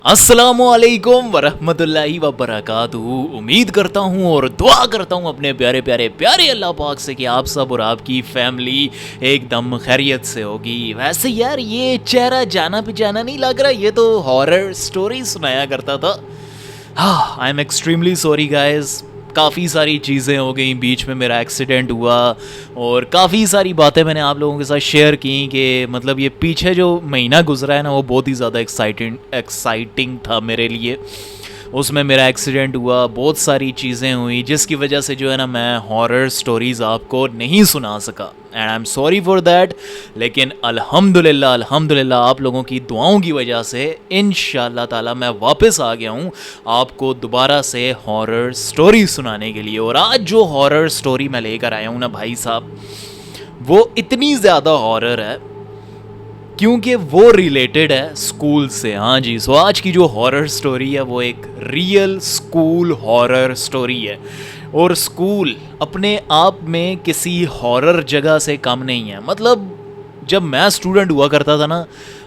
अस्सलामुअलैकुम वरहमतुल्लाहि वबरकातुहू। उम्मीद करता हूँ और दुआ करता हूँ अपने प्यारे प्यारे प्यारे अल्लाह पाक से कि आप सब और आपकी फैमिली एकदम खैरियत से होगी। वैसे यार ये चेहरा जाना पहचाना नहीं लग रहा, ये तो हॉरर स्टोरी सुनाया करता था। हाँ, I am extremely sorry guys. काफ़ी सारी चीज़ें हो गई, बीच में मेरा एक्सीडेंट हुआ और काफ़ी सारी बातें मैंने आप लोगों के साथ शेयर की कि मतलब ये पीछे जो महीना गुजरा है ना वो बहुत ही ज़्यादा एक्साइटिंग था मेरे लिए। उसमें मेरा एक्सीडेंट हुआ, बहुत सारी चीज़ें हुई जिसकी वजह से जो है ना मैं हॉरर स्टोरीज़ आपको नहीं सुना सका and I am sorry for that. लेकिन अल्हम्दुलिल्लाह अल्हम्दुलिल्लाह आप लोगों की दुआओं की वजह से इंशाअल्लाह ताला मैं वापस आ गया हूँ आपको दोबारा से हॉरर स्टोरी सुनाने के लिए। और आज जो हॉरर स्टोरी मैं लेकर आया हूँ ना भाई साहब, वो इतनी ज़्यादा हॉरर है क्योंकि वो रिलेटेड है स्कूल से। हाँ जी, सो आज की जो हॉरर स्टोरी है वो एक रियल स्कूल हॉरर स्टोरी है। और स्कूल अपने आप में किसी हॉरर जगह से कम नहीं है। मतलब जब मैं स्टूडेंट हुआ करता था ना,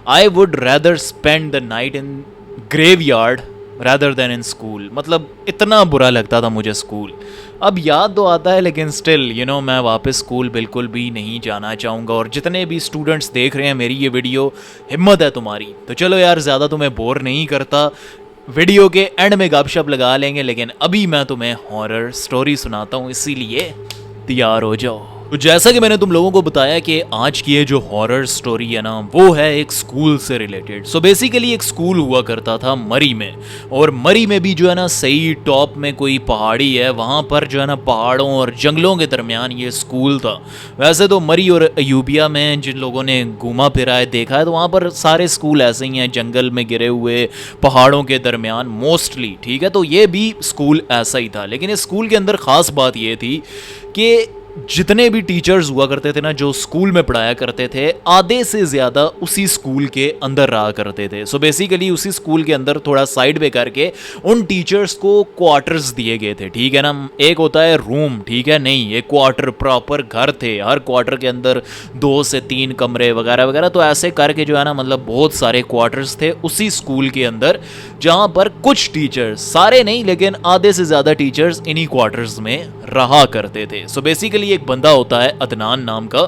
I would rather spend the night in graveyard rather then in school. मतलब इतना बुरा लगता था मुझे स्कूल। अब याद तो आता है लेकिन स्टिल मैं वापस स्कूल बिल्कुल भी नहीं जाना चाहूँगा। और जितने भी स्टूडेंट्स देख रहे हैं मेरी ये वीडियो, हिम्मत है तुम्हारी तो चलो यार, ज़्यादा तुम्हें बोर नहीं करता, वीडियो के एंड में गपशप लगा लेंगे। लेकिन अभी मैं तुम्हें हॉरर स्टोरी सुनाता हूँ, इसीलिए तैयार हो जाओ। तो जैसा कि मैंने तुम लोगों को बताया कि आज की ये जो हॉरर स्टोरी है ना वो है एक स्कूल से रिलेटेड। सो बेसिकली एक स्कूल हुआ करता था मरी में, और मरी में भी जो है ना सही टॉप में कोई पहाड़ी है, वहाँ पर जो है ना पहाड़ों और जंगलों के दरमियान ये स्कूल था। वैसे तो मरी और अयूबिया में जिन लोगों ने घूमा फिरा है, देखा है, तो वहाँ पर सारे स्कूल ऐसे ही हैं, जंगल में गिरे हुए पहाड़ों के दरमियान मोस्टली। ठीक है, तो ये भी स्कूल ऐसा ही था। लेकिन इस स्कूल के अंदर ख़ास बात ये थी कि जितने भी टीचर्स हुआ करते थे ना जो स्कूल में पढ़ाया करते थे, आधे से ज़्यादा उसी स्कूल के अंदर रहा करते थे। सो बेसिकली उसी स्कूल के अंदर थोड़ा साइड पे करके उन टीचर्स को क्वार्टर्स दिए गए थे। ठीक है ना, एक होता है रूम, ठीक है, नहीं, ये क्वार्टर प्रॉपर घर थे। हर क्वार्टर के अंदर 2 से 3 कमरे वगैरह वगैरह, तो ऐसे करके जो है ना मतलब बहुत सारे क्वार्टर्स थे उसी स्कूल के अंदर, जहाँ पर कुछ टीचर्स, सारे नहीं लेकिन आधे से ज़्यादा टीचर्स इन्हीं क्वार्टर्स में रहा करते थे। सो बेसिकली एक बंदा होता है अदनान नाम का,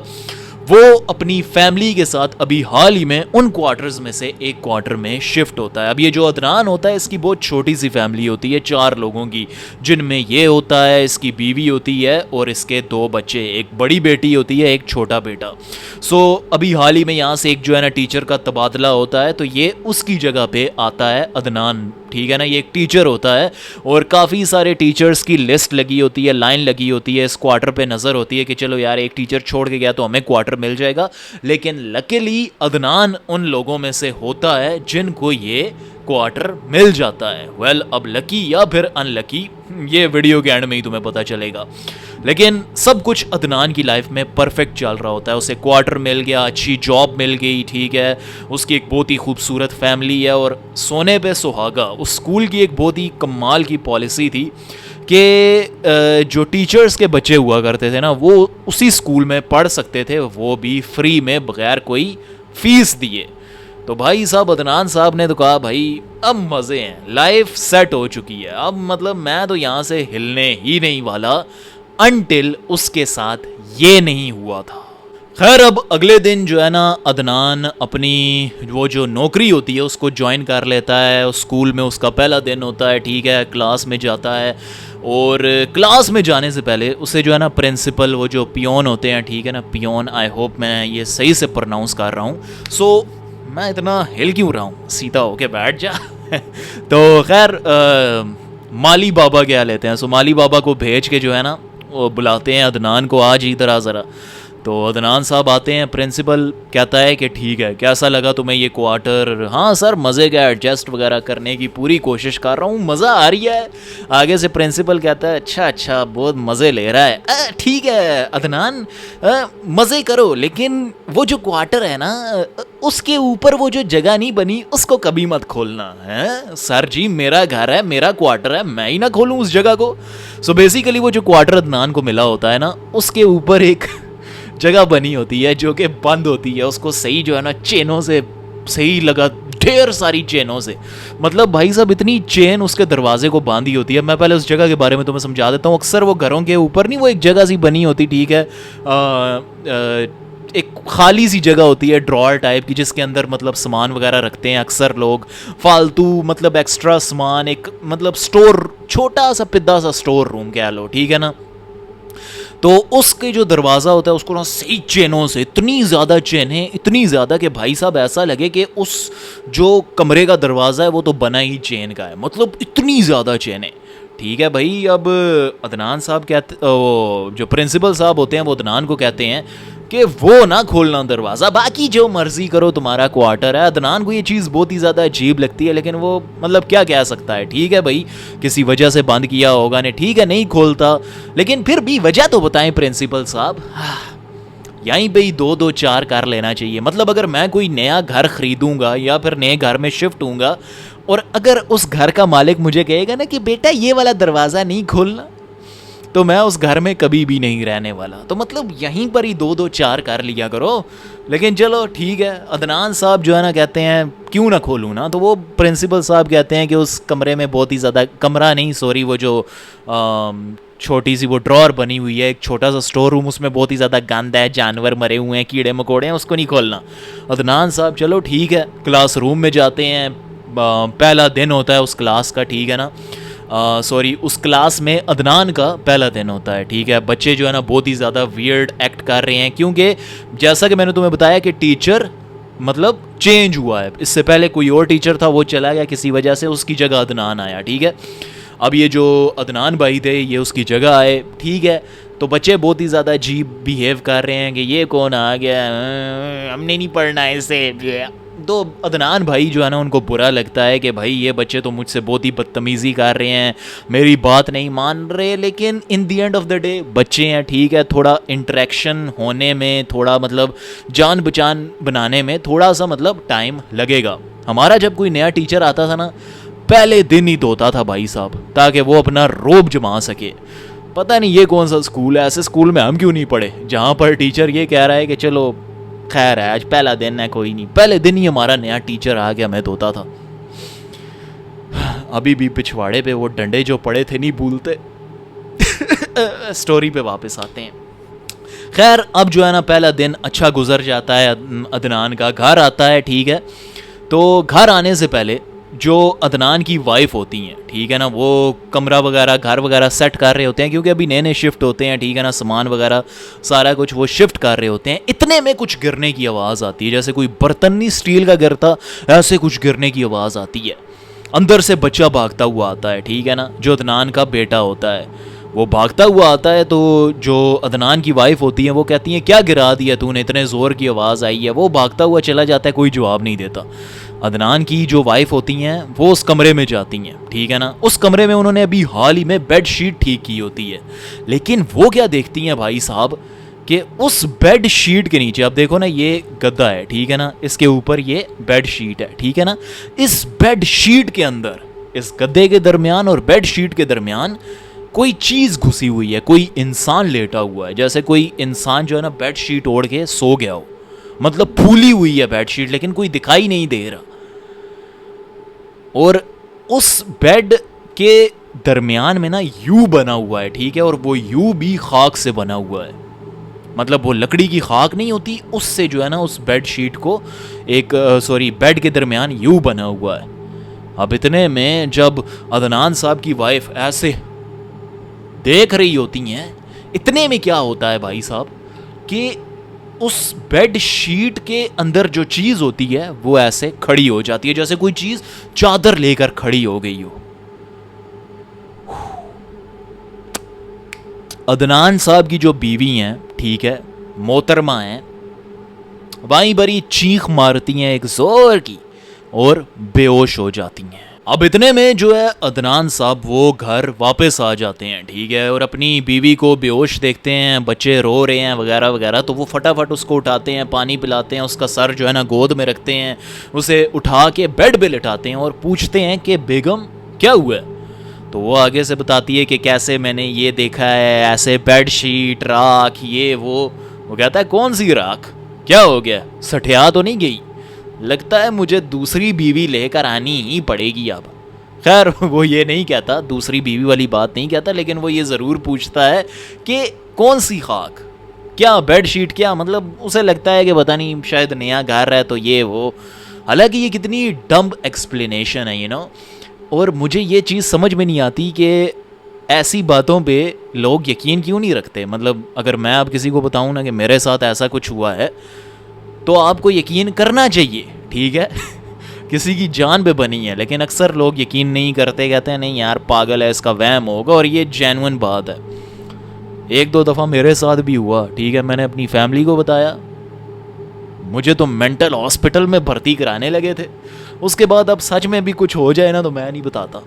वो अपनी फैमिली के साथ अभी हाल ही में उन क्वार्टर्स में से एक क्वार्टर में शिफ्ट होता है। अब ये जो अदनान होता है इसकी बहुत छोटी सी फैमिली होती है, 4 लोगों की, जिनमें ये होता है, इसकी बीवी होती है और इसके 2 बच्चे, एक बड़ी बेटी होती है, एक छोटा बेटा। सो अभी हाल ही में यहाँ से एक जो है ना टीचर का तबादला होता है, तो ये उसकी जगह पे आता है अदनान। ठीक है ना, ये एक टीचर होता है और काफ़ी सारे टीचर्स की लिस्ट लगी होती है, लाइन लगी होती है, इस क्वार्टर पे नज़र होती है कि चलो यार एक टीचर छोड़ के गया तो हमें क्वार्टर मिल जाएगा। लेकिन लकीली अदनान उन लोगों में से होता है जिनको ये क्वार्टर मिल जाता है। वेल, अब लकी या फिर अनलकी ये वीडियो के एंड में ही तुम्हें पता चलेगा। लेकिन सब कुछ अदनान की लाइफ में परफेक्ट चल रहा होता है। उसे क्वार्टर मिल गया, अच्छी जॉब मिल गई, ठीक है, उसकी एक बहुत ही खूबसूरत फैमिली है और सोने पे सुहागा। उस स्कूल की एक बहुत ही कमाल की पॉलिसी थी कि जो टीचर्स के बच्चे हुआ करते थे ना वो उसी स्कूल में पढ़ सकते थे, वो भी फ्री में, बगैर कोई फीस दिए। तो भाई साहब अदनान साहब ने तो कहा भाई अब मज़े हैं, लाइफ सेट हो चुकी है, अब मतलब मैं तो यहाँ से हिलने ही नहीं वाला, अनटिल उसके साथ ये नहीं हुआ था। खैर, अब अगले दिन जो है ना अदनान अपनी वो जो नौकरी होती है उसको ज्वाइन कर लेता है। उस स्कूल में उसका पहला दिन होता है, ठीक है, क्लास में जाता है और क्लास में जाने से पहले उसे जो है ना प्रिंसिपल, वो जो पियोन होते हैं, ठीक है ना, पियोन, आई होप मैं ये सही से प्रोनाउंस कर रहा हूँ। सो मैं इतना हिल क्यों रहा हूँ, सीधा होके बैठ जा। तो खैर माली बाबा क्या लेते हैं, सो माली बाबा को भेज के जो है ना वो बुलाते हैं अदनान को, आज इधर आ ज़रा। तो अदनान साहब आते हैं, प्रिंसिपल कहता है कि ठीक है, कैसा लगा तुम्हें ये क्वार्टर? हाँ सर, मज़े का एडजस्ट वगैरह करने की पूरी कोशिश कर रहा हूँ, मज़ा आ रही है। आगे से प्रिंसिपल कहता है अच्छा अच्छा, बहुत मज़े ले रहा है, ठीक है अदनान, मज़े करो, लेकिन वो जो क्वार्टर है ना उसके ऊपर वो जो जगह नहीं बनी उसको कभी मत खोलना है। सर जी, मेरा घर है, मेरा क्वार्टर है, मैं ही ना खोलूँ उस जगह को। सो बेसिकली वो जो क्वार्टर अदनान को मिला होता है ना उसके ऊपर एक जगह बनी होती है जो कि बंद होती है, उसको सही जो है ना चेनों से सही लगा ढेर सारी चेनों से। मतलब भाई साहब इतनी चेन उसके दरवाजे को बांधी होती है। मैं पहले उस जगह के बारे में तुम्हें समझा देता हूँ। अक्सर वो घरों के ऊपर नहीं, वो एक जगह सी बनी होती, ठीक है, एक खाली सी जगह होती है ड्रॉअर टाइप की, जिसके अंदर मतलब सामान वगैरह रखते हैं अक्सर लोग, फालतू मतलब एक्स्ट्रा सामान, एक मतलब स्टोर, छोटा सा पिद्दा सा स्टोर रूम कह लो, ठीक है ना। तो उसके जो दरवाज़ा होता है उसको ना सही चेनों से, इतनी ज़्यादा चेनें, इतनी ज़्यादा कि भाई साहब ऐसा लगे कि उस जो कमरे का दरवाज़ा है वो तो बना ही चेन का है, मतलब इतनी ज़्यादा चेनें। ठीक है भाई, अब अदनान साहब कहते, जो प्रिंसिपल साहब होते हैं वो अदनान को कहते हैं कि वो ना खोलना दरवाज़ा, बाकी जो मर्जी करो, तुम्हारा क्वार्टर है। अदनान को ये चीज़ बहुत ही ज़्यादा अजीब लगती है, लेकिन वो मतलब क्या कह सकता है। ठीक है भाई, किसी वजह से बंद किया होगा ने, ठीक है, नहीं खोलता, लेकिन फिर भी वजह तो बताएं प्रिंसिपल साहब। यहीं पे ही 2-2-4 कर लेना चाहिए। मतलब अगर मैं कोई नया घर खरीदूंगा या फिर नए घर में शिफ्ट हूँगा और अगर उस घर का मालिक मुझे कहेगा ना कि बेटा ये वाला दरवाज़ा नहीं खोलना, तो मैं उस घर में कभी भी नहीं रहने वाला। तो मतलब यहीं पर ही 2-2-4 कर लिया करो। लेकिन चलो ठीक है, अदनान साहब जो है ना कहते हैं क्यों ना खोलूँ ना, तो वो प्रिंसिपल साहब कहते हैं कि उस कमरे में बहुत ही ज़्यादा, कमरा नहीं सॉरी, वो जो छोटी सी वो ड्रॉअर बनी हुई है, एक छोटा सा स्टोर रूम, उसमें बहुत ही ज़्यादा गंद है, जानवर मरे हुए हैं, कीड़े मकोड़े हैं, उसको नहीं खोलना। अदनान साहब चलो ठीक है, क्लासरूम में जाते हैं। पहला दिन होता है उस क्लास का, ठीक है ना, सॉरी उस क्लास में अदनान का पहला दिन होता है। ठीक है, बच्चे जो है ना बहुत ही ज़्यादा वियर्ड एक्ट कर रहे हैं, क्योंकि जैसा कि मैंने तुम्हें बताया कि टीचर मतलब चेंज हुआ है। इससे पहले कोई और टीचर था, वो चला गया किसी वजह से, उसकी जगह अदनान आया। ठीक है, अब ये जो अदनान भाई थे ये उसकी जगह आए। ठीक है, तो बच्चे बहुत ही ज़्यादा अजीब बिहेव कर रहे हैं कि ये कौन आ गया, हमने नहीं पढ़ना है इसे। तो अदनान भाई जो है ना उनको बुरा लगता है कि भाई ये बच्चे तो मुझसे बहुत ही बदतमीज़ी कर रहे हैं, मेरी बात नहीं मान रहे। लेकिन इन दी एंड ऑफ द डे बच्चे हैं, ठीक है, थोड़ा इंटरेक्शन होने में, थोड़ा मतलब जान पहचान बनाने में थोड़ा सा मतलब टाइम लगेगा। हमारा जब कोई नया टीचर आता था ना, पहले दिन ही धोता था भाई साहब, ताकि वो अपना रोब जमा सके। पता नहीं ये कौन सा स्कूल है, ऐसे स्कूल में हम क्यों नहीं पढ़े जहाँ पर टीचर ये कह रहा है कि चलो खैर है आज पहला दिन है, कोई नहीं। पहले दिन ही हमारा नया टीचर आ गया, मैं धोता था। अभी भी पिछवाड़े पे वो डंडे जो पड़े थे नहीं भूलते। स्टोरी पे वापस आते हैं। खैर अब जो है ना पहला दिन अच्छा गुजर जाता है, अदनान का घर आता है। ठीक है, तो घर आने से पहले जो अदनान की वाइफ होती हैं, ठीक है ना, वो कमरा वगैरह घर वगैरह सेट कर रहे होते हैं, क्योंकि अभी नए नए शिफ्ट होते हैं, ठीक है ना, सामान वगैरह सारा कुछ वो शिफ्ट कर रहे होते हैं। इतने में कुछ गिरने की आवाज़ आती है, जैसे कोई बर्तन नहीं स्टील का गिरता, ऐसे कुछ गिरने की आवाज़ आती है। अंदर से बच्चा भागता हुआ आता है, ठीक है ना, जो अदनान का बेटा होता है वो भागता हुआ आता है। तो जो अदनान की वाइफ होती है वो कहती है क्या गिरा दिया तूने, इतने ज़ोर की आवाज़ आई है। वो भागता हुआ चला जाता है, कोई जवाब नहीं देता। अदनान की जो वाइफ होती हैं वो उस कमरे में जाती हैं, ठीक है ना, उस कमरे में उन्होंने अभी हाल ही में बेड शीट ठीक की होती है। लेकिन वो क्या देखती हैं भाई साहब कि उस बेड शीट के नीचे, अब देखो ना ये गद्दा है, ठीक है ना, इसके ऊपर ये बेड शीट है, ठीक है ना, इस बेड शीट के अंदर, इस गद्दे के दरमियान और बेड शीट के दरमियान कोई चीज़ घुसी हुई है, कोई इंसान लेटा हुआ है, जैसे कोई इंसान जो है ना बेड शीट ओढ़ के सो गया हो। मतलब फूली हुई है बेड शीट, लेकिन कोई दिखाई नहीं दे रहा। और उस बेड के दरमियान में ना यू बना हुआ है, ठीक है, और वो यू भी खाक से बना हुआ है। मतलब वो लकड़ी की खाक नहीं होती, उससे जो है ना उस बेड शीट को एक बेड के दरमियान यू बना हुआ है। अब इतने में जब अदनान साहब की वाइफ ऐसे देख रही होती हैं, इतने में क्या होता है भाई साहब कि उस बेड शीट के अंदर जो चीज़ होती है वो ऐसे खड़ी हो जाती है, जैसे कोई चीज़ चादर लेकर खड़ी हो गई हो। अदनान साहब की जो बीवी हैं, ठीक है, मोहतरमा हैं, वहीं बड़ी चीख मारती हैं एक जोर की और बेहोश हो जाती हैं। अब इतने में जो है अदनान साहब वो घर वापस आ जाते हैं, ठीक है, और अपनी बीवी को बेहोश देखते हैं, बच्चे रो रहे हैं वगैरह वगैरह, तो वो फटाफट उसको उठाते हैं, पानी पिलाते हैं, उसका सर जो है ना गोद में रखते हैं, उसे उठा के बेड पे लिटाते हैं और पूछते हैं कि बेगम क्या हुआ है। तो वो आगे से बताती है कि कैसे मैंने ये देखा है, ऐसे बेड शीट, राख, ये वो कहता है कौन सी राख, क्या हो गया, सठिया तो नहीं गई। लगता है मुझे दूसरी बीवी लेकर आनी ही पड़ेगी अब। खैर वो ये नहीं कहता, दूसरी बीवी वाली बात नहीं कहता, लेकिन वो ये ज़रूर पूछता है कि कौन सी खाक, क्या बेडशीट, क्या मतलब उसे लगता है कि पता नहीं शायद नया घर है तो ये वो। हालांकि ये कितनी डम्ब एक्सप्लेनेशन है और मुझे ये चीज़ समझ में नहीं आती कि ऐसी बातों पे लोग यकीन क्यों नहीं रखते। मतलब अगर मैं अब किसी को बताऊं ना कि मेरे साथ ऐसा कुछ हुआ है तो आपको यकीन करना चाहिए, ठीक है। किसी की जान पे बनी है, लेकिन अक्सर लोग यकीन नहीं करते, कहते हैं नहीं यार पागल है, इसका वहम होगा। और ये जेन्युइन बात है, एक दो दफ़ा मेरे साथ भी हुआ, ठीक है। मैंने अपनी फैमिली को बताया, मुझे तो मेंटल हॉस्पिटल में भर्ती कराने लगे थे। उसके बाद अब सच में भी कुछ हो जाए ना तो मैं नहीं बताता।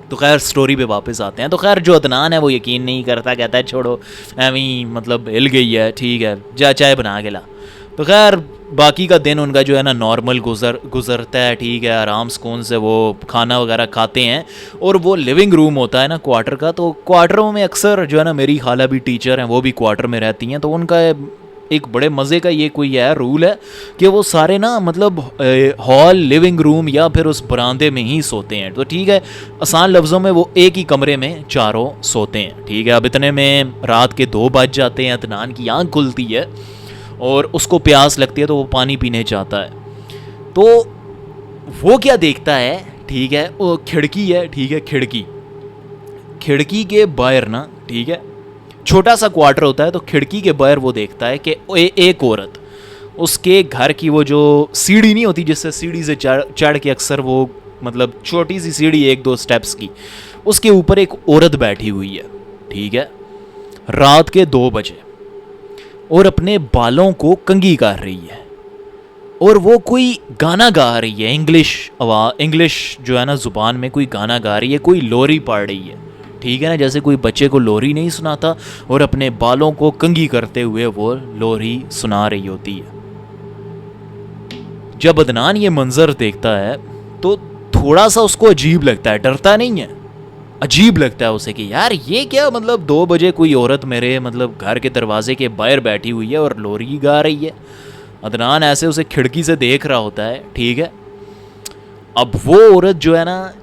तो खैर स्टोरी पे वापस आते हैं। तो खैर जो अदनान है वो यकीन नहीं करता, कहता है छोड़ो एवं मतलब हिल गई है, ठीक है जा चाय बना के ला। तो खैर बाकी का दिन उनका जो है ना नॉर्मल गुजरता है, ठीक है। आराम सुकून से वो खाना वगैरह खाते हैं। और वो लिविंग रूम होता है ना क्वार्टर का, तो क्वार्टरों में अक्सर जो है ना, मेरी खाला भी टीचर हैं, वो भी क्वार्टर में रहती हैं, तो उनका एक बड़े मज़े का ये कोई है रूल है कि वो सारे ना मतलब हॉल, लिविंग रूम या फिर उस बरामदे में ही सोते हैं। तो ठीक है, आसान लफ्ज़ों में वो एक ही कमरे में चारों सोते हैं, ठीक है। अब इतने में रात के 2 बज जाते हैं, अदनान की आँख खुलती है और उसको प्यास लगती है तो वो पानी पीने चाहता है। तो वो क्या देखता है, ठीक है, वो खिड़की है, ठीक है, खिड़की के बाहर ना, ठीक है, छोटा सा क्वार्टर होता है, तो खिड़की के बाहर वो देखता है कि एक औरत उसके घर की वो जो सीढ़ी नहीं होती जिससे सीढ़ी से चढ़ के अक्सर वो मतलब छोटी सी सीढ़ी 1-2 स्टेप्स की, उसके ऊपर एक औरत बैठी हुई है, ठीक है, रात के 2 बजे और अपने बालों को कंघी कर रही है। और वो कोई गाना गा रही है, इंग्लिश जो है ना ज़ुबान में कोई गाना गा रही है, कोई लोरी पढ़ रही है, ठीक है ना, जैसे कोई बच्चे को लोरी नहीं सुनाता, और अपने बालों को कंघी करते हुए वो लोरी सुना रही होती है। जब अदनान ये मंजर देखता है तो थोड़ा सा उसको अजीब लगता है, डरता नहीं है, अजीब लगता है उसे कि यार ये क्या, मतलब 2 बजे कोई औरत मेरे मतलब घर के दरवाजे के बाहर बैठी हुई है और लोरी गा रही है। अदनान ऐसे उसे खिड़की से देख रहा होता है, ठीक है। अब वो औरत जो है ना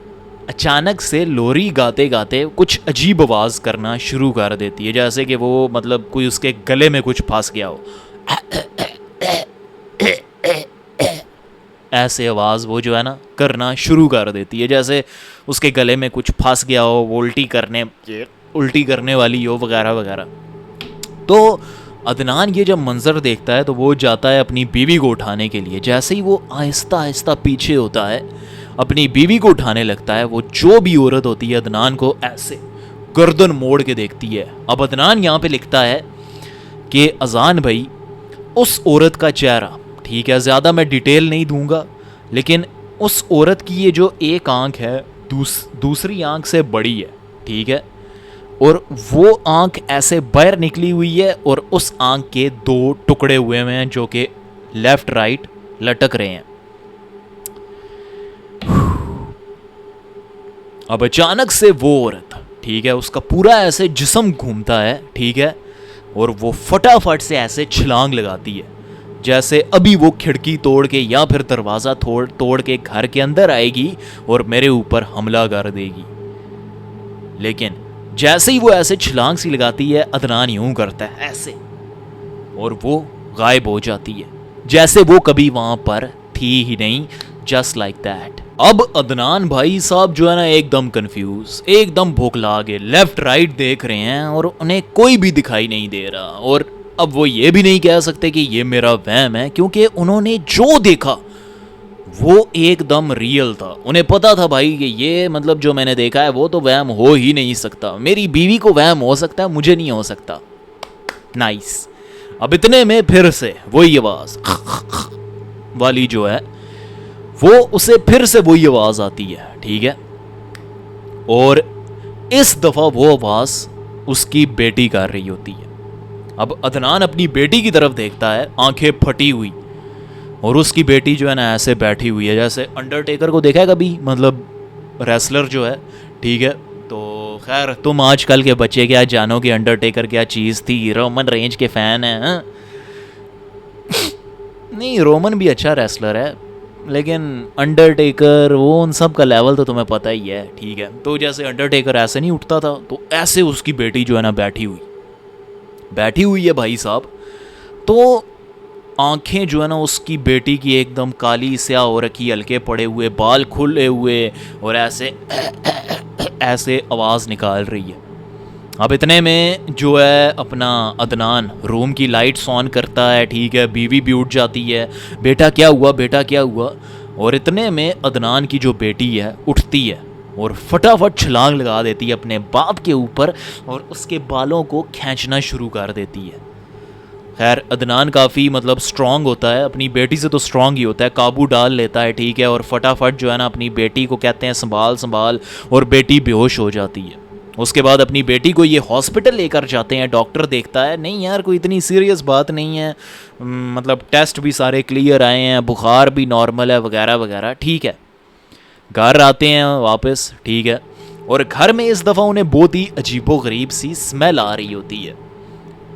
अचानक से लोरी गाते गाते कुछ अजीब आवाज़ करना शुरू कर देती है, जैसे कि वो मतलब कोई उसके गले में कुछ फंस गया हो। ऐसे आवाज़ वो जो है ना करना शुरू कर देती है, जैसे उसके गले में कुछ फंस गया हो, वो उल्टी करने वाली हो वगैरह वगैरह। तो अदनान ये जब मंजर देखता है तो वो जाता है अपनी बीवी को उठाने के लिए। जैसे ही वो आहिस्ता आहिस्ता पीछे होता है, अपनी बीवी को उठाने लगता है, वो जो भी औरत होती है अदनान को ऐसे गर्दन मोड़ के देखती है। अब अदनान यहाँ पे लिखता है कि अजान भाई उस औरत का चेहरा, ठीक है, ज़्यादा मैं डिटेल नहीं दूंगा, लेकिन उस औरत की ये जो एक आंख है दूसरी आंख से बड़ी है, ठीक है, और वो आंख ऐसे बाहर निकली हुई है और उस आंख के 2 टुकड़े हुए हैं जो कि लेफ्ट राइट लटक रहे हैं। अब अचानक से वो औरत, ठीक है, उसका पूरा ऐसे जिस्म घूमता है, ठीक है, और वो फटाफट से ऐसे छलांग लगाती है, जैसे अभी वो खिड़की तोड़ के या फिर दरवाज़ा तोड़ के घर के अंदर आएगी और मेरे ऊपर हमला कर देगी। लेकिन जैसे ही वो ऐसे छलांग सी लगाती है, अदनान यूं करता है ऐसे, और वो गायब हो जाती है, जैसे वो कभी वहां पर थी ही नहीं, जस्ट लाइक दैट। अब अदनान भाई साहब जो है ना एकदम कंफ्यूज, एकदम भोखला के लेफ्ट राइट देख रहे हैं और उन्हें कोई भी दिखाई नहीं दे रहा। और अब वो ये भी नहीं कह सकते कि ये मेरा वहम है, क्योंकि उन्होंने जो देखा वो एकदम रियल था। उन्हें पता था भाई कि ये मतलब जो मैंने देखा है वो तो वहम हो ही नहीं सकता, मेरी बीवी को वहम हो सकता है, मुझे नहीं हो सकता। नाइस। अब इतने में फिर से वही आवाज वाली जो है वो उसे फिर से वही आवाज आती है, ठीक है, और इस दफा वो आवाज उसकी बेटी कर रही होती है। अब अदनान अपनी बेटी की तरफ देखता है, आंखें फटी हुई, और उसकी बेटी जो है ना ऐसे बैठी हुई है, जैसे अंडरटेकर को देखा है कभी, मतलब रेसलर जो है, ठीक है। तो खैर तुम आजकल के बच्चे क्या जानो कि अंडरटेकर क्या चीज़ थी, रोमन रेंज के फ़ैन हैं। नहीं, रोमन भी अच्छा रेसलर है, लेकिन अंडरटेकर वो उन सब का लेवल तो तुम्हें पता ही है, ठीक है। तो जैसे अंडरटेकर ऐसे नहीं उठता था, तो ऐसे उसकी बेटी जो है ना बैठी हुई है भाई साहब। तो आंखें जो है ना उसकी बेटी की एकदम काली स्याह हो रखी, हल्के पड़े हुए बाल खुले हुए, और ऐसे ऐसे आवाज़ निकाल रही है। अब इतने में जो है अपना अदनान रूम की लाइट्स ऑन करता है, ठीक है। बीवी भी उठ जाती है, बेटा क्या हुआ, बेटा क्या हुआ। और इतने में अदनान की जो बेटी है उठती है और फटाफट छलांग लगा देती है अपने बाप के ऊपर और उसके बालों को खींचना शुरू कर देती है। खैर अदनान काफ़ी मतलब स्ट्रांग होता है, अपनी बेटी से तो स्ट्रांग ही होता है, काबू डाल लेता है, ठीक है। और फटाफट जो है ना अपनी बेटी को कहते हैं संभाल संभाल, और बेटी बेहोश हो जाती है। उसके बाद अपनी बेटी को ये हॉस्पिटल लेकर जाते हैं। डॉक्टर देखता है नहीं यार कोई इतनी सीरियस बात नहीं है, मतलब टेस्ट भी सारे क्लियर आए हैं, बुखार भी नॉर्मल है वगैरह वगैरह, ठीक है। घर आते हैं वापस, ठीक है। और घर में इस दफ़ा उन्हें बहुत ही अजीबोगरीब सी स्मेल आ रही होती है।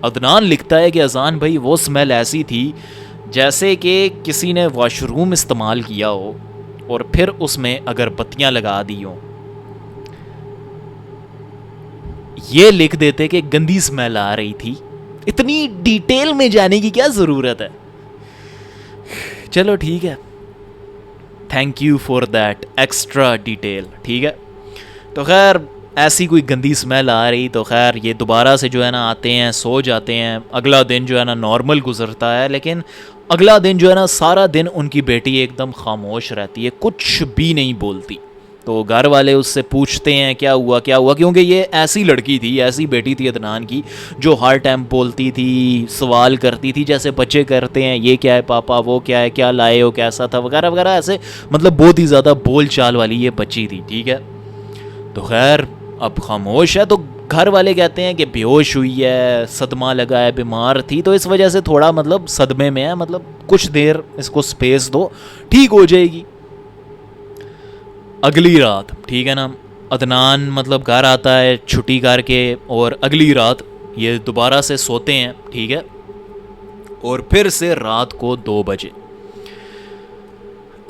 अदनान लिखता है कि अजान भाई वो स्मेल ऐसी थी जैसे कि किसी ने वॉशरूम इस्तेमाल किया हो और फिर उसमें अगरबत्तियाँ लगा दी हों। ये लिख देते कि गंदी स्मेल आ रही थी, इतनी डिटेल में जाने की क्या ज़रूरत है। चलो ठीक है, thank you for that extra detail, ठीक है। तो खैर ऐसी कोई गंदी स्मेल आ रही, तो खैर ये दोबारा से जो है ना आते हैं, सो जाते हैं। अगला दिन जो है ना नॉर्मल गुजरता है, लेकिन अगला दिन जो है ना सारा दिन उनकी बेटी एकदम खामोश रहती है, कुछ भी नहीं बोलती। तो घर वाले उससे पूछते हैं क्या हुआ क्या हुआ, क्योंकि ये ऐसी लड़की थी, ऐसी बेटी थी अदनान की जो हर टाइम बोलती थी, सवाल करती थी जैसे बच्चे करते हैं, ये क्या है पापा, वो क्या है, क्या लाए हो, कैसा था वगैरह वगैरह, ऐसे मतलब बहुत ही ज़्यादा बोल चाल वाली ये बच्ची थी, ठीक है। तो खैर अब खामोश है, तो घर वाले कहते हैं कि बेहोश हुई है, सदमा लगा है, बीमार थी, तो इस वजह से थोड़ा मतलब सदमे में है, मतलब कुछ देर इसको स्पेस दो, ठीक हो जाएगी। अगली रात, ठीक है ना, अदनान मतलब घर आता है छुट्टी करके, और अगली रात ये दोबारा से सोते हैं, ठीक है। और फिर से रात को 2 बजे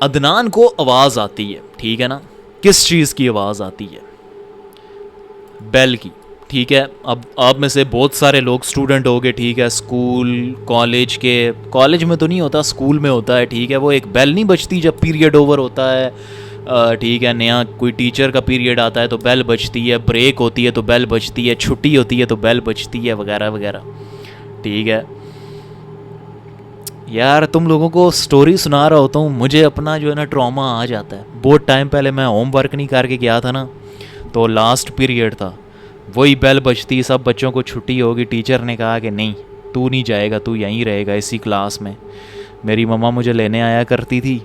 अदनान को आवाज़ आती है, ठीक है ना। किस चीज़ की आवाज़ आती है? बेल की, ठीक है। अब आप में से बहुत सारे लोग स्टूडेंट हो गए, ठीक है, स्कूल कॉलेज के, कॉलेज में तो नहीं होता, स्कूल में होता है, ठीक है। वो एक बेल नहीं बजती जब पीरियड ओवर होता है, ठीक है, नया कोई टीचर का पीरियड आता है तो बेल बजती है, ब्रेक होती है तो बेल बजती है, छुट्टी होती है तो बेल बजती है वगैरह वगैरह, ठीक है। यार तुम लोगों को स्टोरी सुना रहा होता हूँ, मुझे अपना जो है ना ट्रॉमा आ जाता है। बहुत टाइम पहले मैं होमवर्क नहीं करके गया था ना, तो लास्ट पीरियड था, वही बेल बजती, सब बच्चों को छुट्टी होगी, टीचर ने कहा कि नहीं तू नहीं जाएगा, तू यहीं रहेगा इसी क्लास में। मेरी मम्मा मुझे लेने आया करती थी,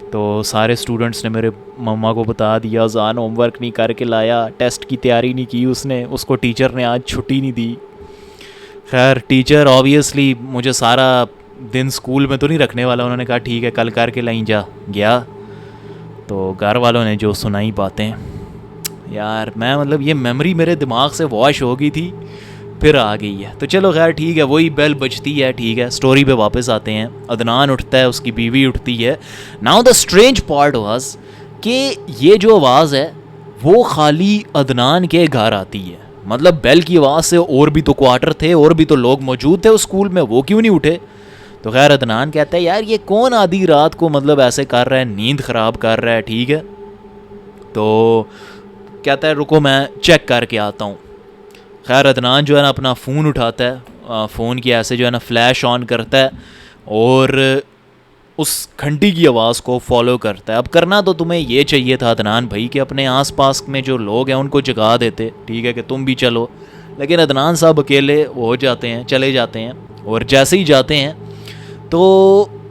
तो सारे स्टूडेंट्स ने मेरे मम्मा को बता दिया अजान होमवर्क नहीं करके लाया, टेस्ट की तैयारी नहीं की उसने, उसको टीचर ने आज छुट्टी नहीं दी। खैर टीचर ऑब्वियसली मुझे सारा दिन स्कूल में तो नहीं रखने वाला, उन्होंने कहा ठीक है कल करके लाई जा। गया तो घर वालों ने जो सुनाई बातें, यार मैं मतलब ये मेमोरी मेरे दिमाग से वॉश हो गई थी, फिर आ गई है। तो चलो खैर ठीक है, वही बेल बजती है, ठीक है। स्टोरी पे वापस आते हैं। अदनान उठता है, उसकी बीवी उठती है। Now the strange part was कि ये जो आवाज़ है वो खाली अदनान के घर आती है, मतलब बेल की आवाज़ से और भी तो क्वार्टर थे, और भी तो लोग मौजूद थे उस स्कूल में, वो क्यों नहीं उठे? तो खैर अदनान कहता है यार ये कौन आधी रात को मतलब ऐसे कर रहा है, नींद ख़राब कर रहा है, ठीक है। तो कहता है रुको मैं चेक करके आता हूँ। खैर अदनान जो है ना अपना फ़ोन उठाता है, फ़ोन की ऐसे जो है ना फ्लैश ऑन करता है और उस घंटी की आवाज़ को फॉलो करता है। अब करना तो तुम्हें ये चाहिए था अदनान भाई कि अपने आसपास में जो लोग हैं उनको जगा देते, ठीक है, कि तुम भी चलो, लेकिन अदनान साहब अकेले हो जाते हैं, चले जाते हैं। और जैसे ही जाते हैं तो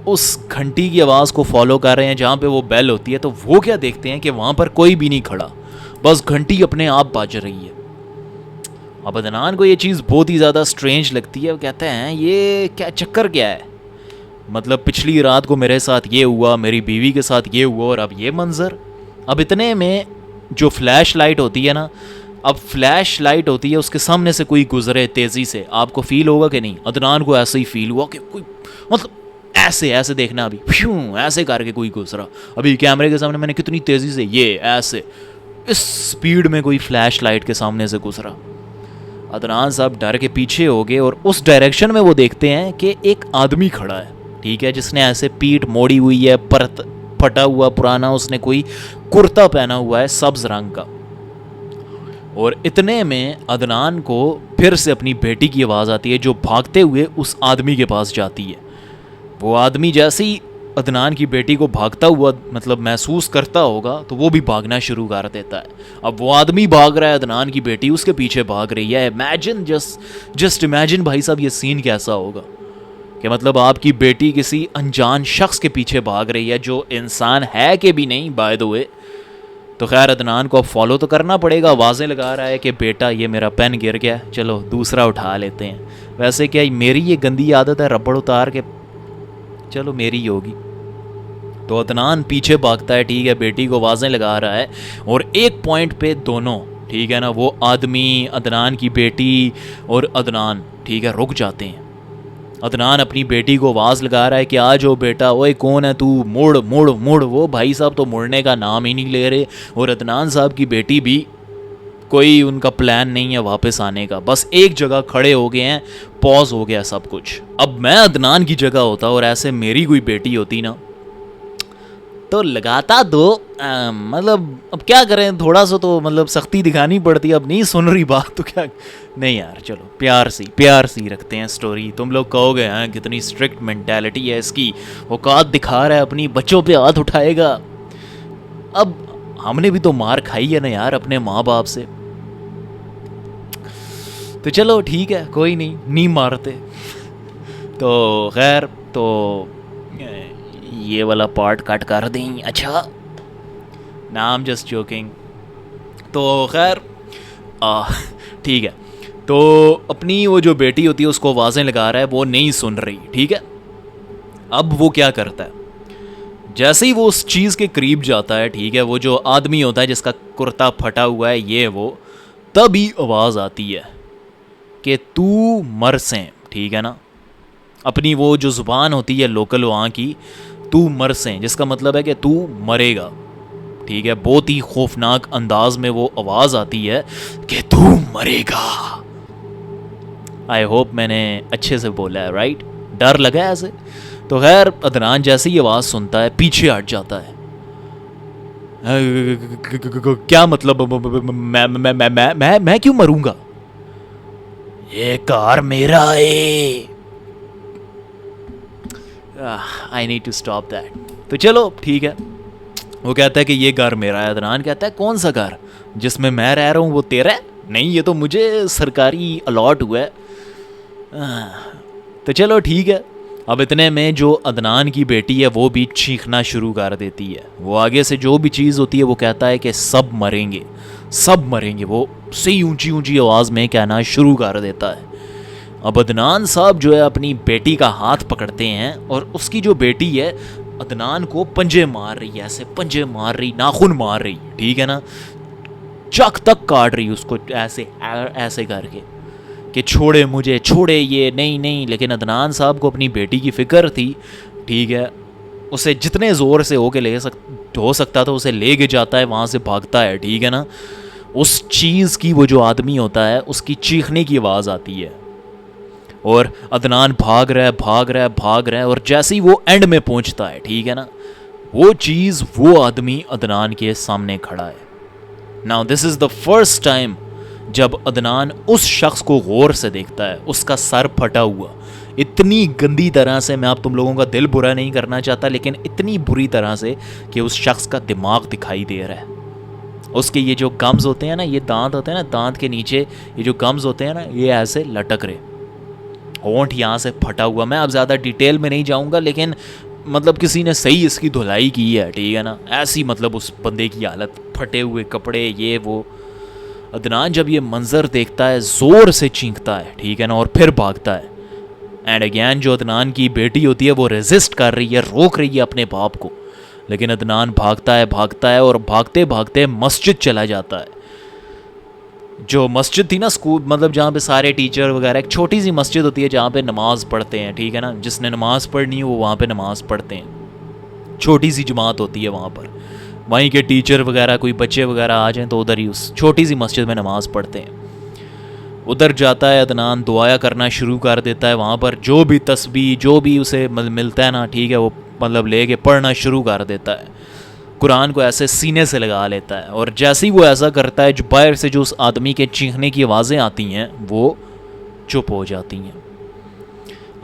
उस घंटी की आवाज़ को फॉलो कर रहे हैं जहाँ पे वो बेल होती है, तो वो क्या देखते हैं कि वहाँ पर कोई भी नहीं खड़ा, बस घंटी अपने आप बाज रही है। अब अदनान को ये चीज़ बहुत ही ज़्यादा स्ट्रेंज लगती है। वो कहते हैं ये क्या चक्कर क्या है, मतलब पिछली रात को मेरे साथ ये हुआ, मेरी बीवी के साथ ये हुआ, और अब ये मंज़र। अब इतने में जो फ्लैश लाइट होती है ना, अब फ्लैश लाइट होती है, उसके सामने से कोई गुजरे तेज़ी से, आपको फील होगा कि नहीं? अदनान को ऐसे ही फील हुआ कि कोई मतलब ऐसे ऐसे देखना, अभी फ्यूं ऐसे करके कोई घुस रहा, अभी कैमरे के सामने मैंने कितनी तेज़ी से ये ऐसे इस स्पीड में कोई फ्लैश लाइट के सामने से गुजरा। अदनान साहब डर के पीछे हो गए और उस डायरेक्शन में वो देखते हैं कि एक आदमी खड़ा है, ठीक है, जिसने ऐसे पीठ मोड़ी हुई है, परत फटा हुआ पुराना, उसने कोई कुर्ता पहना हुआ है सब्ज रंग का। और इतने में अदनान को फिर से अपनी बेटी की आवाज़ आती है जो भागते हुए उस आदमी के पास जाती है। वो आदमी जैसे ही अदनान की बेटी को भागता हुआ मतलब महसूस करता होगा तो वो भी भागना शुरू कर देता है। अब वो आदमी भाग रहा है, अदनान की बेटी उसके पीछे भाग रही है। इमेजिन जस्ट इमेजिन भाई साहब ये सीन कैसा होगा कि मतलब आपकी बेटी किसी अनजान शख्स के पीछे भाग रही है जो इंसान है कि भी नहीं बाय द वे। तो खैर अदनान को अब फॉलो तो करना पड़ेगा, आवाज़ें लगा रहा है कि बेटा ये मेरा पेन गिर गया, चलो दूसरा उठा लेते हैं। वैसे क्या मेरी ये गंदी आदत है रबड़ उतार के, चलो मेरी ही होगी। तो अदनान पीछे भागता है, ठीक है, बेटी को आवाज़ें लगा रहा है और एक पॉइंट पे दोनों, ठीक है ना, वो आदमी, अदनान की बेटी और अदनान, ठीक है, रुक जाते हैं। अदनान अपनी बेटी को आवाज़ लगा रहा है कि आ जाओ बेटा, ओए कौन है तू, मुड़ मुड़ मुड़। वो भाई साहब तो मुड़ने का नाम ही नहीं ले रहे और अदनान साहब की बेटी भी कोई उनका प्लान नहीं है वापस आने का, बस एक जगह खड़े हो गए हैं, पॉज हो गया सब कुछ। अब मैं अदनान की जगह होता और ऐसे मेरी कोई बेटी होती ना तो लगाता दो, मतलब अब क्या करें, थोड़ा सा तो मतलब सख्ती दिखानी पड़ती है। अब नहीं सुन रही बात तो क्या, नहीं यार चलो प्यार सी रखते हैं स्टोरी। तुम लोग कहोगे हैं कितनी स्ट्रिक्ट मेंटालिटी है इसकी, औकात दिखा रहा है, अपनी बच्चों पे हाथ उठाएगा। अब हमने भी तो मार खाई है ना यार अपने माँ बाप से, तो चलो ठीक है कोई नहीं मारते। तो खैर तो ये वाला पार्ट कट कर दें, अच्छा ना, आई एम जस्ट जोकिंग। तो खैर ठीक है, तो अपनी वो जो बेटी होती है उसको आवाज़ें लगा रहा है, वो नहीं सुन रही, ठीक है। अब वो क्या करता है, जैसे ही वो उस चीज़ के करीब जाता है, ठीक है, वो जो आदमी होता है जिसका कुर्ता फटा हुआ है ये वो, तभी आवाज़ आती है कि तू मर से, ठीक है ना। अपनी वो जो ज़ुबान होती है लोकल वहाँ की, तू मर से, जिसका मतलब है कि तू मरेगा, ठीक है। बहुत ही खौफनाक अंदाज में वो आवाज़ आती है कि तू मरेगा। आई होप मैंने अच्छे से बोला है, राइट, डर लगा है ऐसे। तो खैर अदनान जैसे ही आवाज़ सुनता है पीछे हट जाता है। क्या मतलब, मैं क्यों मरूंगा, ये कार मेरा है, I need to stop that. तो चलो ठीक है, वो कहता है कि ये घर मेरा है। अदनान कहता है कौन सा घर, जिसमें मैं रह रहा हूँ वो तेरा है? नहीं, ये तो मुझे सरकारी अलॉट हुआ है। तो चलो ठीक है। अब इतने में जो अदनान की बेटी है वो भी चीखना शुरू कर देती है। वो आगे से जो भी चीज़ होती है वो कहता है कि सब मरेंगे, सब मरेंगे। वो सही ऊंची ऊंची आवाज़ में कहना शुरू कर देता है। अब अदनान साहब जो है अपनी बेटी का हाथ पकड़ते हैं और उसकी जो बेटी है अदनान को पंजे मार रही है, ऐसे पंजे मार रही, नाखून मार रही, ठीक है ना, चक तक काट रही उसको ऐसे ऐसे करके कि छोड़े मुझे, छोड़े, ये नहीं। लेकिन अदनान साहब को अपनी बेटी की फिक्र थी, ठीक है। उसे जितने ज़ोर से हो सकता था उसे ले के जाता है, वहाँ से भागता है, ठीक है ना। उस चीज़ की वो जो आदमी होता है उसकी चीखने की आवाज़ आती है और अदनान भाग रहा है और जैसे ही वो एंड में पहुंचता है, ठीक है ना, वो चीज़, वो आदमी अदनान के सामने खड़ा है। Now this is the first time जब अदनान उस शख्स को गौर से देखता है, उसका सर फटा हुआ इतनी गंदी तरह से, मैं आप तुम लोगों का दिल बुरा नहीं करना चाहता, लेकिन इतनी बुरी तरह से कि उस शख्स का दिमाग दिखाई दे रहा है। उसके ये जो गम्स होते हैं ना, ये दांत होते हैं ना, दांत के नीचे ये जो गम्स होते हैं ना, ये ऐसे लटक रहे, होंठ यहाँ से फटा हुआ। मैं अब ज़्यादा डिटेल में नहीं जाऊँगा, लेकिन मतलब किसी ने सही इसकी धुलाई की है, ठीक है ना। ऐसी मतलब उस बंदे की हालत, फटे हुए कपड़े, ये वो। अदनान जब ये मंज़र देखता है ज़ोर से चीखता है, ठीक है ना, और फिर भागता है। एंड अगैन जो अदनान की बेटी होती है वो रेजिस्ट कर रही है, रोक रही है अपने बाप को, लेकिन अदनान भागता है और भागते भागते मस्जिद चला जाता है। जो मस्जिद थी ना स्कूल, मतलब जहाँ पे सारे टीचर वगैरह, एक छोटी सी मस्जिद होती है जहाँ पे नमाज़ पढ़ते हैं, ठीक है ना, जिसने नमाज़ पढ़नी है वो वहाँ पे नमाज़ पढ़ते हैं। छोटी सी जमात होती है वहाँ पर, वहीं के टीचर वगैरह कोई बच्चे वगैरह आ जाएं तो उधर ही उस छोटी सी मस्जिद में नमाज़ पढ़ते हैं। उधर जाता है अदनान, दुआया करना शुरू कर देता है। वहाँ पर जो भी तस्बीह जो भी उसे मिलता है ना, ठीक है, वो मतलब ले के पढ़ना शुरू कर देता है। कुरान को ऐसे सीने से लगा लेता है, और जैसे ही वो ऐसा करता है, जो बाहर से जो उस आदमी के चीखने की आवाज़ें आती हैं वो चुप हो जाती हैं।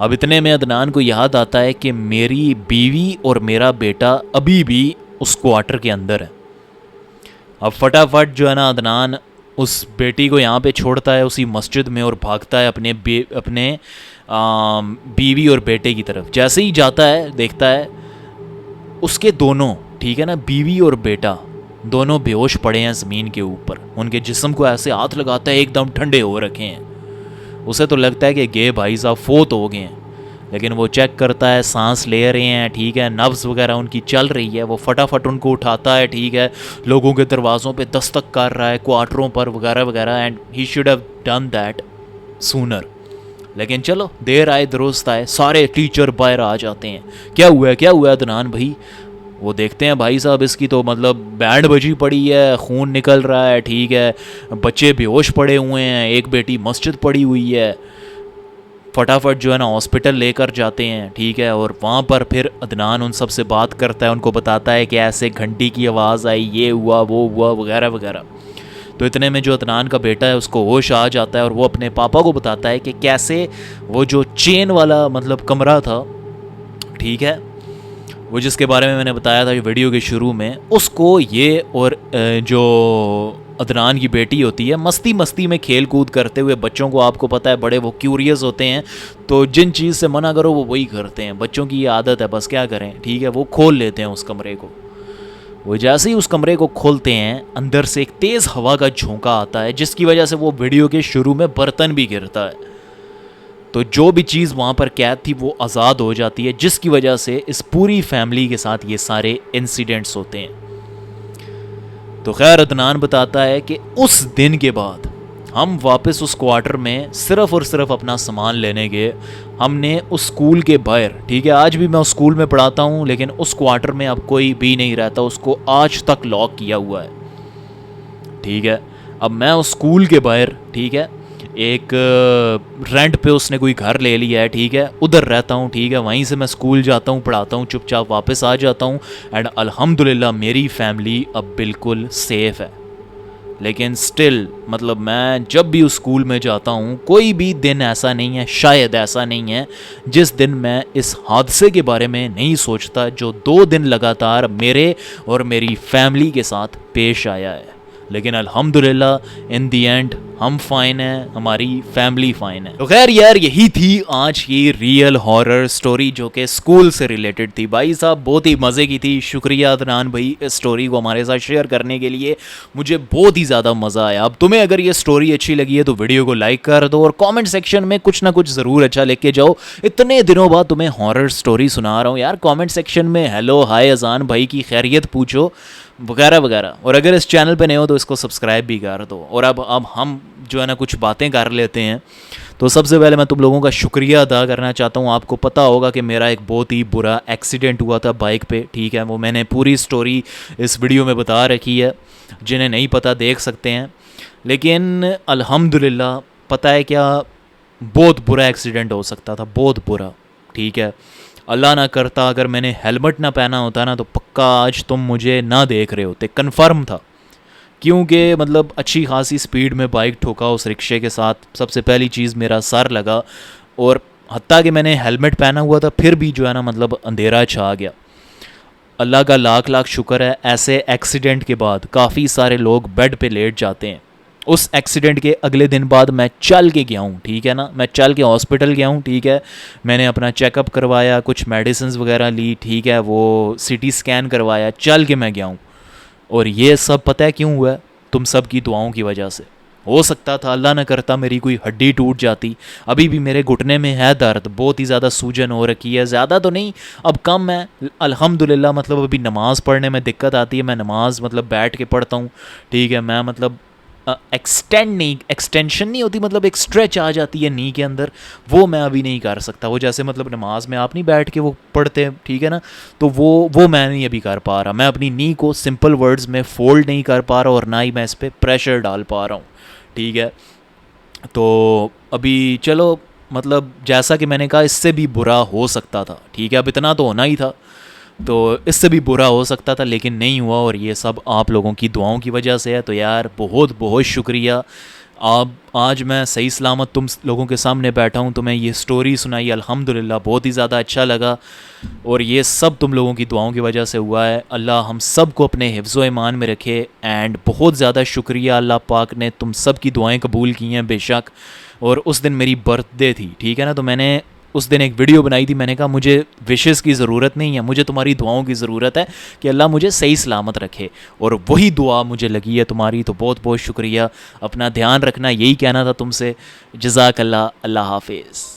अब इतने में अदनान को याद आता है कि मेरी बीवी और मेरा बेटा अभी भी उस क्वार्टर के अंदर है। अब फटाफट जो है ना अदनान उस बेटी को यहाँ पे छोड़ता है उसी मस्जिद में, और भागता है अपने बीवी और बेटे की तरफ। जैसे ही जाता है देखता है उसके दोनों, ठीक है ना, बीवी और बेटा दोनों बेहोश पड़े हैं ज़मीन के ऊपर। उनके जिस्म को ऐसे हाथ लगाता है, एकदम ठंडे हो रखे हैं। उसे तो लगता है कि गे भाई साहब फोत हो गए हैं, लेकिन वो चेक करता है, सांस ले रहे हैं, ठीक है, नब्ज़ वगैरह उनकी चल रही है। वो फटाफट उनको उठाता है, ठीक है, लोगों के दरवाज़ों पे दस्तक कर रहा है, क्वार्टरों पर वगैरह वगैरह, and he should have done that sooner. लेकिन चलो, देर आए दुरुस्त आए, सारे टीचर बाहर आ जाते हैं। क्या हुआ है अदनान भाई? वो देखते हैं भाई साहब इसकी तो मतलब बैंड बजी पड़ी है, खून निकल रहा है, ठीक है, बच्चे बेहोश पड़े हुए हैं, एक बेटी मस्जिद पड़ी हुई है। फटाफट जो है ना हॉस्पिटल लेकर जाते हैं, ठीक है, और वहाँ पर फिर अदनान उन सब से बात करता है, उनको बताता है कि ऐसे घंटी की आवाज़ आई, ये हुआ वो हुआ वगैरह वगैरह। तो इतने में जो अदनान का बेटा है उसको होश आ जाता है, और वो अपने पापा को बताता है कि कैसे वो जो चेन वाला मतलब कमरा था, ठीक है, वो जिसके बारे में मैंने बताया था वीडियो के शुरू में, उसको ये और जो अदनान की बेटी होती है मस्ती मस्ती में खेल कूद करते हुए, बच्चों को आपको पता है बड़े वो क्यूरियस होते हैं, तो जिन चीज़ से मना करो वो वही करते हैं। बच्चों की ये आदत है, बस क्या करें, ठीक है, वो खोल लेते हैं उस कमरे को। वो जैसे ही उस कमरे को खोलते हैं, अंदर से एक तेज़ हवा का झोंका आता है, जिसकी वजह से वो वीडियो के शुरू में बर्तन भी गिरता है। तो जो भी चीज़ वहाँ पर कैद थी वो आज़ाद हो जाती है, जिसकी वजह से इस पूरी फैमिली के साथ ये सारे इंसिडेंट्स होते हैं। तो खैर अदनान बताता है कि उस दिन के बाद हम वापस उस क्वार्टर में सिर्फ़ और सिर्फ अपना सामान लेने गए। हमने उस स्कूल के बाहर, ठीक है, आज भी मैं उस स्कूल में पढ़ाता हूँ, लेकिन उस क्वार्टर में अब कोई भी नहीं रहता, उसको आज तक लॉक किया हुआ है, ठीक है। अब मैं उस स्कूल के बाहर, ठीक है, एक रेंट पे उसने कोई घर ले लिया है, ठीक है, उधर रहता हूँ, ठीक है, वहीं से मैं स्कूल जाता हूँ, पढ़ाता हूँ, चुपचाप वापस आ जाता हूँ, एंड अल्हम्दुलिल्लाह मेरी फैमिली अब बिल्कुल सेफ़ है। लेकिन स्टिल मतलब मैं जब भी उस स्कूल में जाता हूँ, कोई भी दिन ऐसा नहीं है, शायद ऐसा नहीं है, जिस दिन मैं इस हादसे के बारे में नहीं सोचता जो 2 दिन लगातार मेरे और मेरी फैमिली के साथ पेश आया है। लेकिन अल्हम्दुलिल्लाह इन दी एंड हम फ़ाइन हैं, हमारी फैमिली फ़ाइन है। तो खैर यार, यही थी आज की रियल हॉरर स्टोरी जो कि स्कूल से रिलेटेड थी। भाई साहब बहुत ही मज़े की थी। शुक्रिया अदनान भाई इस स्टोरी को हमारे साथ शेयर करने के लिए, मुझे बहुत ही ज़्यादा मज़ा आया। अब तुम्हें अगर ये स्टोरी अच्छी लगी है तो वीडियो को लाइक कर दो, और कॉमेंट सेक्शन में कुछ ना कुछ ज़रूर अच्छा लिख के जाओ। इतने दिनों बाद तुम्हें हॉरर स्टोरी सुना रहा हूँ यार, कॉमेंट सेक्शन में हेलो हाय अजान भाई की खैरियत पूछो वगैरह वगैरह। और अगर इस चैनल पे नए हो तो इसको सब्सक्राइब भी कर दो। और अब हम जो है ना कुछ बातें कर लेते हैं। तो सबसे पहले मैं तुम लोगों का शुक्रिया अदा करना चाहता हूँ। आपको पता होगा कि मेरा एक बहुत ही बुरा एक्सीडेंट हुआ था बाइक पे, ठीक है, वो मैंने पूरी स्टोरी इस वीडियो में बता रखी है, जिन्हें नहीं पता देख सकते हैं। लेकिन अल्हम्दुलिल्लाह पता है क्या, बहुत बुरा एक्सीडेंट हो सकता था, बहुत बुरा, ठीक है। अल्लाह ना करता अगर मैंने हेलमेट ना पहना होता ना तो पक्का आज तुम मुझे ना देख रहे होते, कन्फर्म था। क्योंकि मतलब अच्छी खासी स्पीड में बाइक ठोका उस रिक्शे के साथ। सबसे पहली चीज़ मेरा सर लगा, और हत्ता कि मैंने हेलमेट पहना हुआ था फिर भी जो है ना मतलब अंधेरा छा गया। अल्लाह का लाख लाख शुक्र है, ऐसे एक्सीडेंट के बाद काफ़ी सारे लोग बेड पे लेट जाते हैं। उस एक्सीडेंट के अगले दिन बाद मैं चल के गया हूँ, ठीक है ना, मैं चल के हॉस्पिटल गया हूँ, ठीक है। मैंने अपना चेकअप करवाया, कुछ मेडिसिन वगैरह ली, ठीक है, वो सीटी स्कैन करवाया, चल के मैं गया हूँ। और ये सब पता है क्यों हुआ है? तुम सब की दुआओं की वजह से। हो सकता था अल्लाह न करता मेरी कोई हड्डी टूट जाती। अभी भी मेरे घुटने में है दर्द, बहुत ही ज़्यादा सूजन हो रखी है, ज़्यादा तो नहीं, अब कम है अल्हम्दुलिल्लाह। मतलब अभी नमाज़ पढ़ने में दिक्कत आती है, मैं नमाज़ मतलब बैठ के पढ़ता हूँ, ठीक है, मैं मतलब एक्सटेंशन नहीं होती, मतलब एक स्ट्रेच आ जाती है नी के अंदर, वो मैं अभी नहीं कर सकता। वो जैसे मतलब नमाज में आप नहीं बैठ के वो पढ़ते हैं, ठीक है ना, तो वो मैं नहीं अभी कर पा रहा। मैं अपनी नी को सिंपल वर्ड्स में फोल्ड नहीं कर पा रहा और ना ही मैं इस पर प्रेशर डाल पा रहा हूँ, ठीक है। तो अभी चलो, मतलब जैसा कि मैंने कहा, इससे भी बुरा हो सकता था, ठीक है। अब इतना तो होना ही था, तो इससे भी बुरा हो सकता था, लेकिन नहीं हुआ, और ये सब आप लोगों की दुआओं की वजह से है। तो यार बहुत बहुत शुक्रिया। आप आज मैं सही सलामत तुम लोगों के सामने बैठा हूँ, तो मैं ये स्टोरी सुनाई, अल्हम्दुलिल्लाह बहुत ही ज़्यादा अच्छा लगा, और ये सब तुम लोगों की दुआओं की वजह से हुआ है। अल्लाह हम सब को अपने हिफ्ज़ व ईमान में रखे। एंड बहुत ज़्यादा शुक्रिया, अल्लाह पाक ने तुम सब की दुआएं कबूल की हैं बेशक। और उस दिन मेरी बर्थडे थी, ठीक है ना, तो मैंने उस दिन एक वीडियो बनाई थी, मैंने कहा मुझे विशेस की ज़रूरत नहीं है, मुझे तुम्हारी दुआओं की ज़रूरत है कि अल्लाह मुझे सही सलामत रखे, और वही दुआ मुझे लगी है तुम्हारी। तो बहुत बहुत शुक्रिया, अपना ध्यान रखना, यही कहना था तुमसे। जज़ाकल्लाह, अल्लाह हाफिज़।